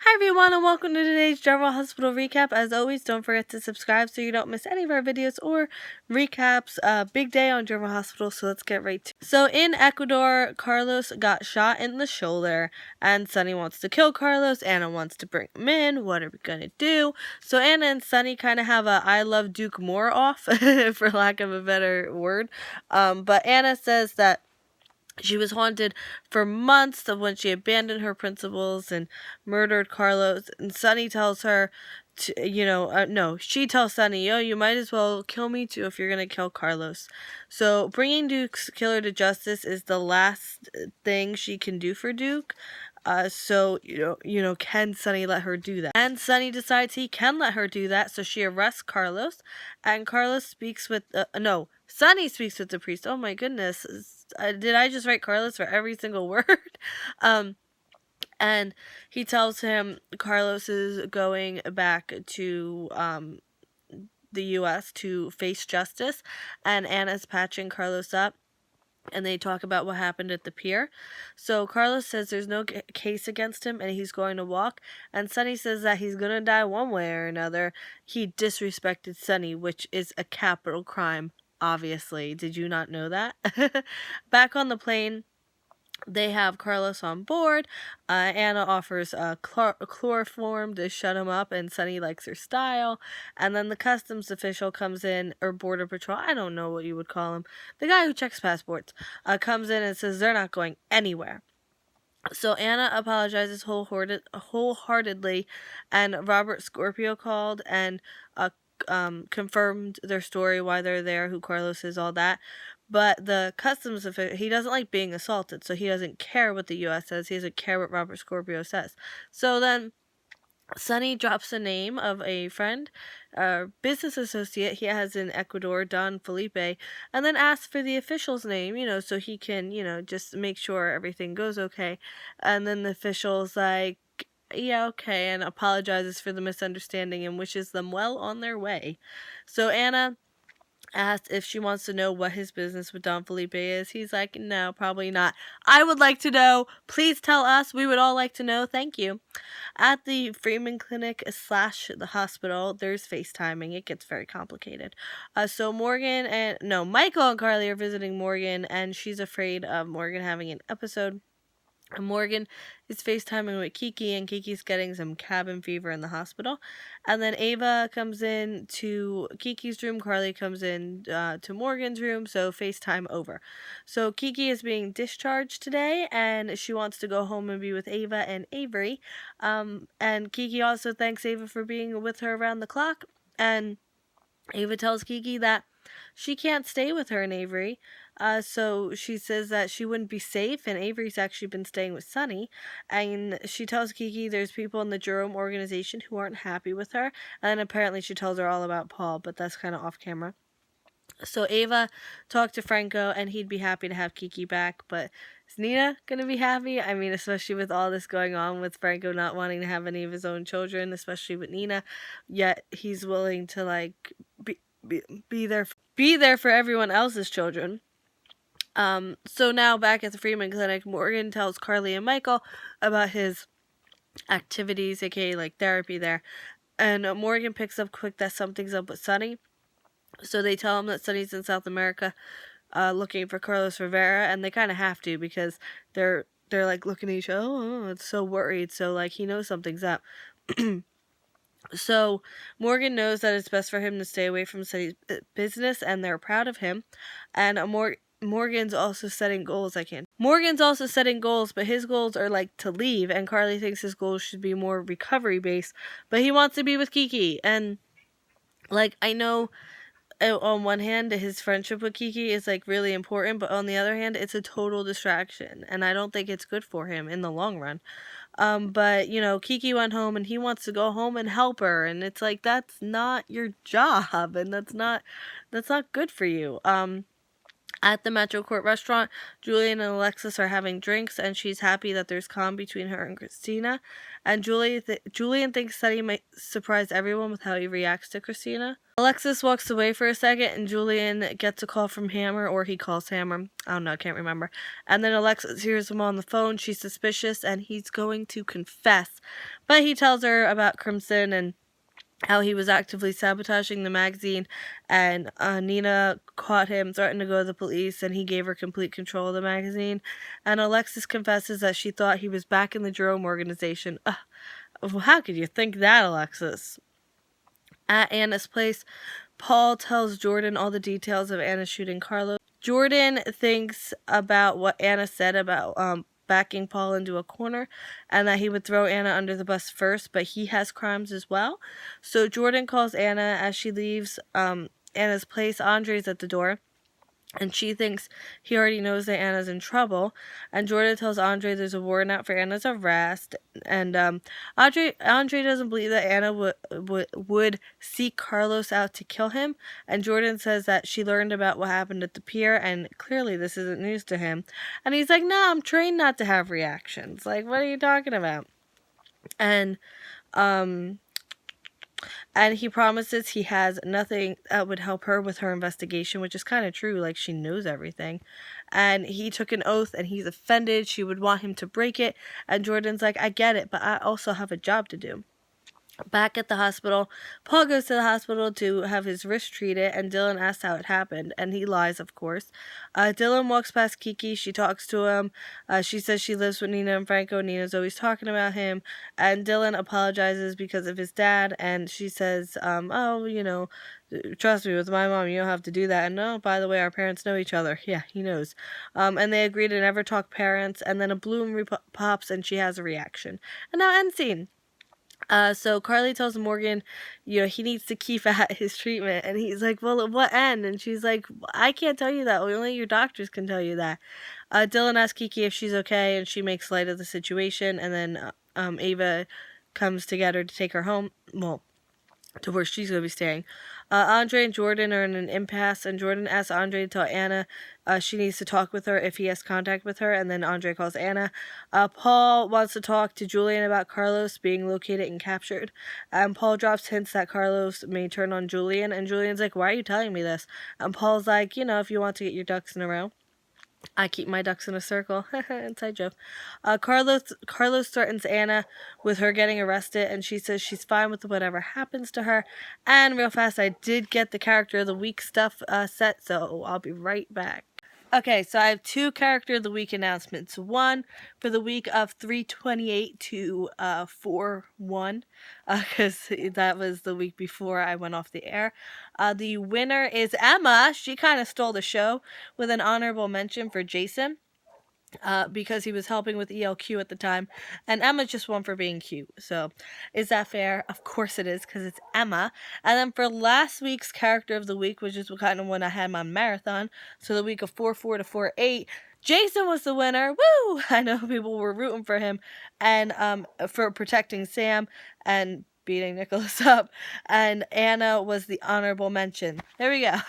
Hi everyone and welcome to today's General Hospital recap. As always, don't forget to subscribe so you don't miss any of our videos or recaps. Big day on General Hospital, so let's get right to it. So in Ecuador, Carlos got shot in the shoulder and Sonny wants to kill Carlos. Anna wants to bring him in. What are we gonna do? So Anna and Sonny kind of have a I love Duke Moore off, for lack of a better word. But Anna says that she was haunted for months of when she abandoned her principles and murdered Carlos. And Sonny tells her, she tells Sonny, you might as well kill me too if you're going to kill Carlos. So bringing Duke's killer to justice is the last thing she can do for Duke. Can Sonny let her do that? And Sonny decides he can let her do that, so she arrests Carlos, and Carlos speaks with, Sonny speaks with the priest. Oh my goodness. Did I just write Carlos for every single word? And he tells him Carlos is going back to, the U.S. to face justice, and Anna's patching Carlos up. And they talk about what happened at the pier. So Carlos says there's no case against him and he's going to walk. And Sonny says that he's going to die one way or another. He disrespected Sonny, which is a capital crime, obviously. Did you not know that? Back on the plane, they have Carlos on board. Anna offers chloroform to shut him up, and Sonny likes her style. And then the customs official comes in, or border patrol, I don't know what you would call him, the guy who checks passports, comes in and says they're not going anywhere. So Anna apologizes wholeheartedly, and Robert Scorpio called and confirmed their story, why they're there, who Carlos is, all that. But the customs official, he doesn't like being assaulted, so he doesn't care what the U.S. says. He doesn't care what Robert Scorpio says. So then Sonny drops the name of a friend, business associate he has in Ecuador, Don Felipe, and then asks for the official's name, so he can, just make sure everything goes okay. And then the official's like, yeah, okay, and apologizes for the misunderstanding and wishes them well on their way. So Anna asked if she wants to know what his business with Don Felipe is. He's like, no, probably not. I would like to know. Please tell us. We would all like to know. Thank you. At the Freeman Clinic / the hospital, there's FaceTiming. It gets very complicated. So Michael and Carly are visiting Morgan, and she's afraid of Morgan having an episode. Morgan is FaceTiming with Kiki, and Kiki's getting some cabin fever in the hospital. And then Ava comes in to Kiki's room. Carly comes in to Morgan's room, so FaceTime over. So Kiki is being discharged today, and she wants to go home and be with Ava and Avery. And Kiki also thanks Ava for being with her around the clock. And Ava tells Kiki that she can't stay with her and Avery. So she says that she wouldn't be safe, and Avery's actually been staying with Sonny. And she tells Kiki there's people in the Jerome organization who aren't happy with her. And apparently she tells her all about Paul, but that's kind of off camera. So Ava talked to Franco, and he'd be happy to have Kiki back, but is Nina gonna be happy? I mean, especially with all this going on with Franco not wanting to have any of his own children, especially with Nina, yet he's willing to be there for everyone else's children. So now back at the Freeman Clinic, Morgan tells Carly and Michael about his activities, aka like therapy there. And Morgan picks up quick that something's up with Sonny. So they tell him that Sonny's in South America looking for Carlos Rivera, and they kind of have to because they're like looking at each other, oh, it's so worried. So like he knows something's up. So Morgan knows that it's best for him to stay away from Sonny's business, and they're proud of him. And Morgan's also setting goals. Morgan's also setting goals, but his goals are like to leave, and Carly thinks his goals should be more recovery based, but he wants to be with Kiki. And like, I know on one hand his friendship with Kiki is like really important, but on the other hand it's a total distraction, and I don't think it's good for him in the long run. But Kiki went home and he wants to go home and help her, and it's like, that's not your job, and that's not good for you. At the Metro Court restaurant, Julian and Alexis are having drinks, and she's happy that there's calm between her and Christina. And Julian thinks that he might surprise everyone with how he reacts to Christina. Alexis walks away for a second, and Julian gets a call from Hammer, or he calls Hammer. I don't know, I can't remember. And then Alexis hears him on the phone. She's suspicious, and he's going to confess. But he tells her about Crimson and how he was actively sabotaging the magazine, and Nina caught him threatening to go to the police, and he gave her complete control of the magazine. And Alexis confesses that she thought he was back in the Jerome organization. How could you think that, Alexis? At Anna's place, Paul tells Jordan all the details of Anna shooting Carlos. Jordan thinks about what Anna said about backing Paul into a corner, and that he would throw Anna under the bus first, but he has crimes as well. So Jordan calls Anna as she leaves Anna's place. Andre's at the door, and she thinks he already knows that Anna's in trouble. And Jordan tells Andre there's a warrant out for Anna's arrest. And Andre doesn't believe that Anna would seek Carlos out to kill him. And Jordan says that she learned about what happened at the pier, and clearly this isn't news to him. And he's like, "No, I'm trained not to have reactions. Like, what are you talking about?" And he promises he has nothing that would help her with her investigation, which is kind of true. Like, she knows everything. And he took an oath, and he's offended. She would want him to break it. And Jordan's like, "I get it, but I also have a job to do." Back at the hospital, Paul goes to the hospital to have his wrist treated, and Dylan asks how it happened, and he lies, of course. Dylan walks past Kiki. She talks to him. She says she lives with Nina and Franco. Nina's always talking about him, and Dylan apologizes because of his dad, and she says, "Oh, trust me, with my mom, you don't have to do that." And no, by the way, our parents know each other. Yeah, he knows. And they agree to never talk parents, and then a bloom pops, and she has a reaction. And now end scene. So Carly tells Morgan, he needs to keep at his treatment, and he's like, "Well, at what end?" And she's like, "I can't tell you that. Only your doctors can tell you that." Dylan asks Kiki if she's okay, and she makes light of the situation, and then Ava comes together to take her home. Well, to where she's going to be staying. Andre and Jordan are in an impasse, and Jordan asks Andre to tell Anna she needs to talk with her if he has contact with her, and then Andre calls Anna. Paul wants to talk to Julian about Carlos being located and captured, and Paul drops hints that Carlos may turn on Julian, and Julian's like, "Why are you telling me this?" And Paul's like, "If you want to get your ducks in a row." I keep my ducks in a circle. Inside joke. Carlos threatens Anna with her getting arrested, and she says she's fine with whatever happens to her. And real fast, I did get the character of the week stuff set, so I'll be right back. Okay, so I have 2 character of the week announcements. One for the week of 3/28 to 4/1, because that was the week before I went off the air. The winner is Emma. She kind of stole the show with an honorable mention for Jason. Because he was helping with ELQ at the time, and Emma just won for being cute. So, is that fair? Of course it is, because it's Emma. And then for last week's character of the week, which is kind of when I had my marathon, so the week of 4/4 to 4/8, Jason was the winner. Woo! I know people were rooting for him, and for protecting Sam and beating Nicholas up, and Anna was the honorable mention. There we go.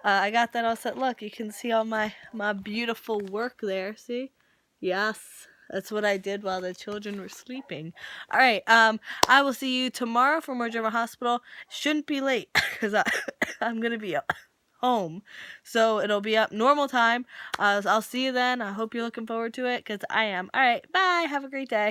I got that all set. Look, you can see all my beautiful work there. See? Yes, that's what I did while the children were sleeping. All right. I will see you tomorrow for more German Hospital. Shouldn't be late because I'm gonna be home, so it'll be up normal time. I'll see you then. I hope you're looking forward to it, because I am. All right. Bye. Have a great day.